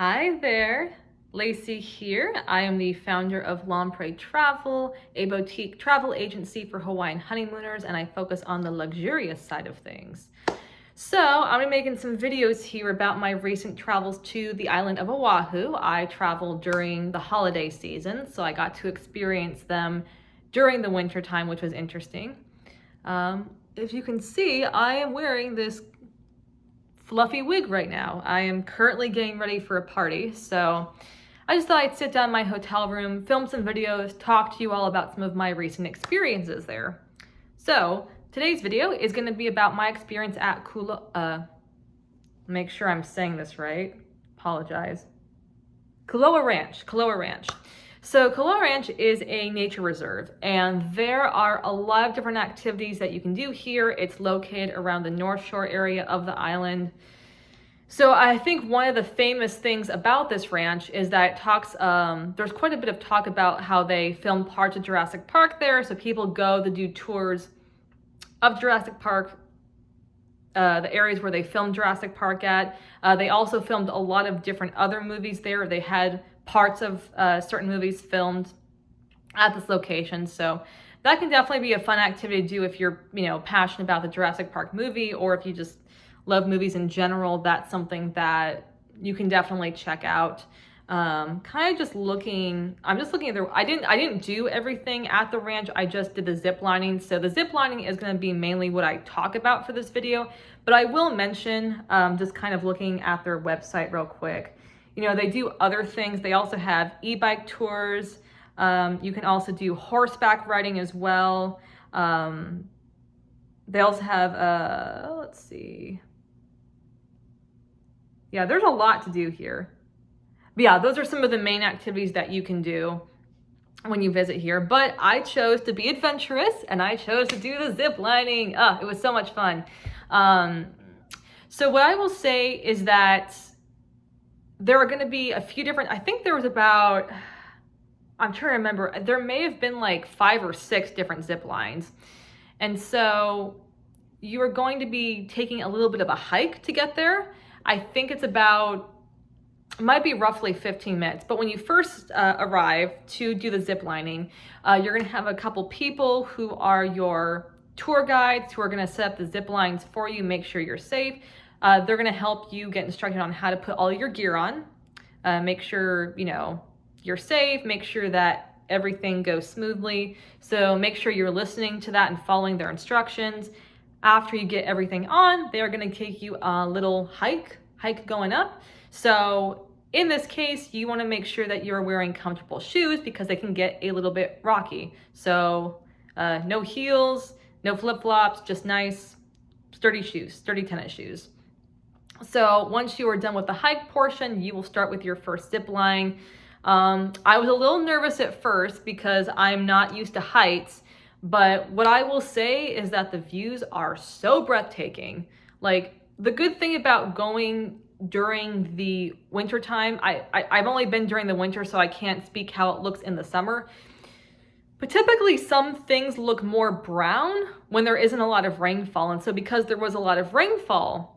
Hi there, Lacey here. I am the founder of Longpre Travel, a boutique travel agency for Hawaiian honeymooners, and I focus on the luxurious side of things. So I'm making some videos here about my recent travels to the island of Oʻahu. I traveled during the holiday season, so I got to experience them during the winter time, which was interesting. As you can see, I am wearing this fluffy wig right now. I am currently getting ready for a party, so I just thought I'd sit down in my hotel room, film some videos, talk to you all about some of my recent experiences there. So today's video is going to be about my experience at make sure I'm saying this right. Apologize. Kualoa Ranch. So Kualoa Ranch is a nature reserve, and there are a lot of different activities that you can do here. It's located around the North Shore area of the island. So I think one of the famous things about this ranch is that it talks, there's quite a bit of talk about how they filmed parts of Jurassic Park there. So people go to do tours of Jurassic Park, the areas where they filmed Jurassic Park at. They also filmed a lot of different other movies there. They had parts of certain movies filmed at this location. So that can definitely be a fun activity to do if you're, passionate about the Jurassic Park movie, or if you just love movies in general. That's something that you can definitely check out. I'm just looking at I didn't do everything at the ranch. I just did the zip lining. So the zip lining is going to be mainly what I talk about for this video, but I will mention, just kind of looking at their website real quick. They do other things. They also have e-bike tours. You can also do horseback riding as well. They also have, let's see. Yeah, there's a lot to do here. But yeah, those are some of the main activities that you can do when you visit here. But I chose to be adventurous, and I chose to do the zip lining. It was so much fun. So what I will say is that there are going to be a few different, I think there was about, I'm trying to remember, there may have been like 5 or 6 different zip lines. And so you are going to be taking a little bit of a hike to get there. I think it's about, it might be roughly 15 minutes. But when you first arrive to do the zip lining, you're going to have a couple people who are your tour guides who are going to set up the zip lines for you, make sure you're safe. They're going to help you get instructed on how to put all your gear on, make sure, you're safe, make sure that everything goes smoothly. So make sure you're listening to that and following their instructions. After you get everything on, they are going to take you a little hike going up. So in this case, you want to make sure that you're wearing comfortable shoes because they can get a little bit rocky. So no heels, no flip-flops, just nice, sturdy shoes, sturdy tennis shoes. So once you are done with the hike portion, you will start with your first zip line. I was a little nervous at first because I'm not used to heights, but what I will say is that the views are so breathtaking. Like, the good thing about going during the winter time, I've only been during the winter, so I can't speak how it looks in the summer. But typically some things look more brown when there isn't a lot of rainfall. And so because there was a lot of rainfall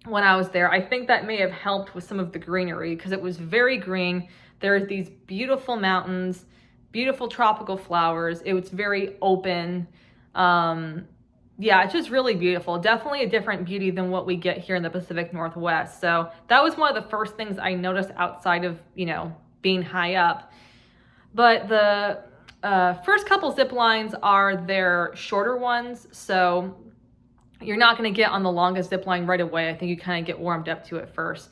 when I was there, I think that may have helped with some of the greenery because it was very green. There are these beautiful mountains, beautiful tropical flowers. It was very open. Yeah, it's just really beautiful. Definitely a different beauty than what we get here in the Pacific Northwest. So that was one of the first things I noticed outside of, being high up. But the first couple zip lines are their shorter ones. So you're not going to get on the longest zip line right away. I think you kind of get warmed up to it first.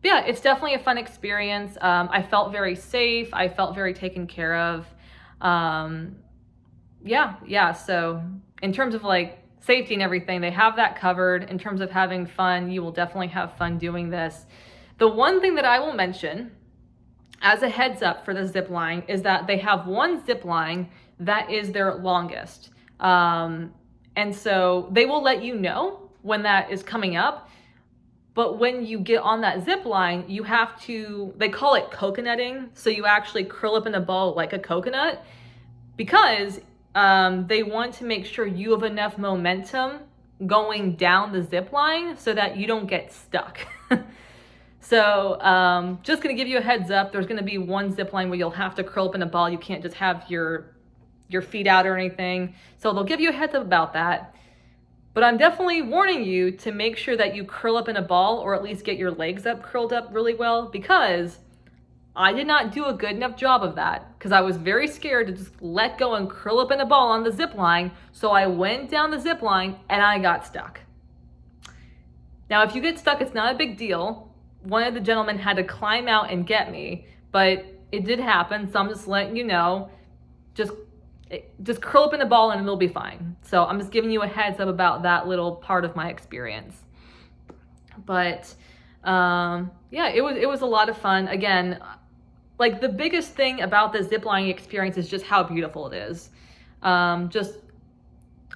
But yeah, it's definitely a fun experience. I felt very safe. I felt very taken care of. Yeah. So in terms of like safety and everything, they have that covered. In terms of having fun, you will definitely have fun doing this. The one thing that I will mention as a heads up for the zip line is that they have one zip line that is their longest. And so they will let you know when that is coming up. But when you get on that zip line, you have to, they call it coconutting. So you actually curl up in a ball like a coconut because they want to make sure you have enough momentum going down the zip line so that you don't get stuck. So just gonna give you a heads up, there's gonna be one zip line where you'll have to curl up in a ball. You can't just have your feet out or anything. So they'll give you a heads up about that. But I'm definitely warning you to make sure that you curl up in a ball, or at least get your legs up curled up really well, because I did not do a good enough job of that, because I was very scared to just let go and curl up in a ball on the zip line. So I went down the zip line and I got stuck. Now, if you get stuck, it's not a big deal. One of the gentlemen had to climb out and get me, but it did happen. So I'm just letting you know, just curl up in a ball and it'll be fine. So I'm just giving you a heads up about that little part of my experience. But yeah, it was a lot of fun. Again, like the biggest thing about the ziplining experience is just how beautiful it is. Just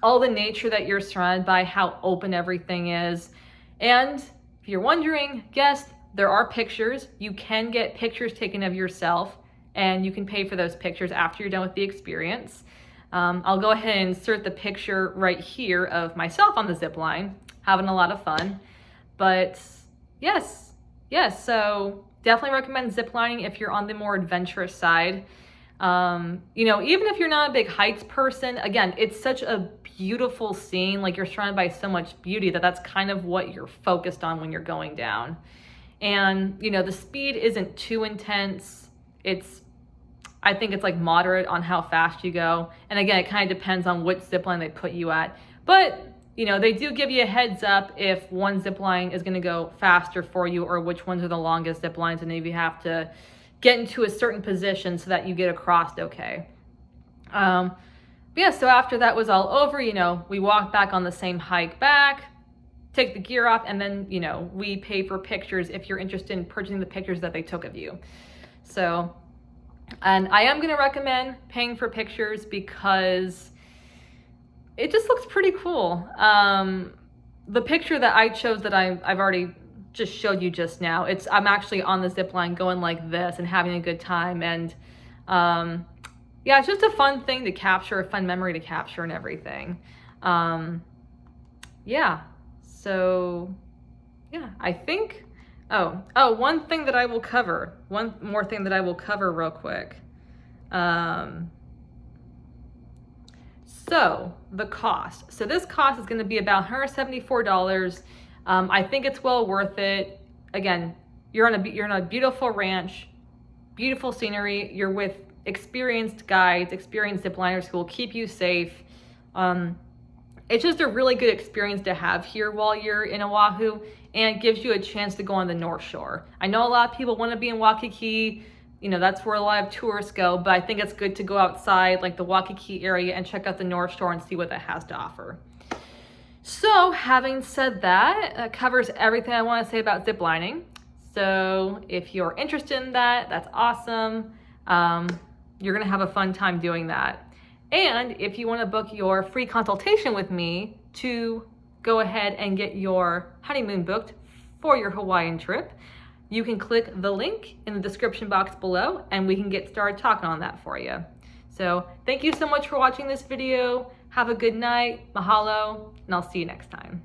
all the nature that you're surrounded by, how open everything is. And if you're wondering, guest, there are pictures. You can get pictures taken of yourself, and you can pay for those pictures after you're done with the experience. I'll go ahead and insert the picture right here of myself on the zip line, having a lot of fun. But yes, so definitely recommend ziplining if you're on the more adventurous side. You know, even if you're not a big heights person, again, it's such a beautiful scene. Like, you're surrounded by so much beauty that's kind of what you're focused on when you're going down. And, you know, the speed isn't too intense. I think it's like moderate on how fast you go. And again, it kind of depends on which zip line they put you at. But, you know, they do give you a heads up if one zip line is going to go faster for you, or which ones are the longest zip lines, and maybe you have to get into a certain position so that you get across okay. Yeah, so after that was all over, you know, we walked back on the same hike back, take the gear off, and then, you know, we pay for pictures if you're interested in purchasing the pictures that they took of you. So, and I am going to recommend paying for pictures because it just looks pretty cool. The picture that I chose that I've already just showed you just now, I'm actually on the zip line going like this and having a good time. And yeah, it's just a fun thing to capture, a fun memory to capture and everything. Yeah, so yeah, I think, one more thing that I will cover real quick. So the cost. So this cost is going to be about $174. I think it's well worth it. Again, you're on a beautiful ranch, beautiful scenery. You're with experienced guides, experienced zipliners who will keep you safe. It's just a really good experience to have here while you're in Oʻahu, and it gives you a chance to go on the North Shore. I know a lot of people want to be in Waikiki. You know, that's where a lot of tourists go, but I think it's good to go outside like the Waikiki area and check out the North Shore and see what that has to offer. So having said that, that covers everything I want to say about ziplining. So if you're interested in that, that's awesome. You're going to have a fun time doing that. And if you want to book your free consultation with me to go ahead and get your honeymoon booked for your Hawaiian trip, you can click the link in the description box below and we can get started talking on that for you. So thank you so much for watching this video. Have a good night. Mahalo, and I'll see you next time.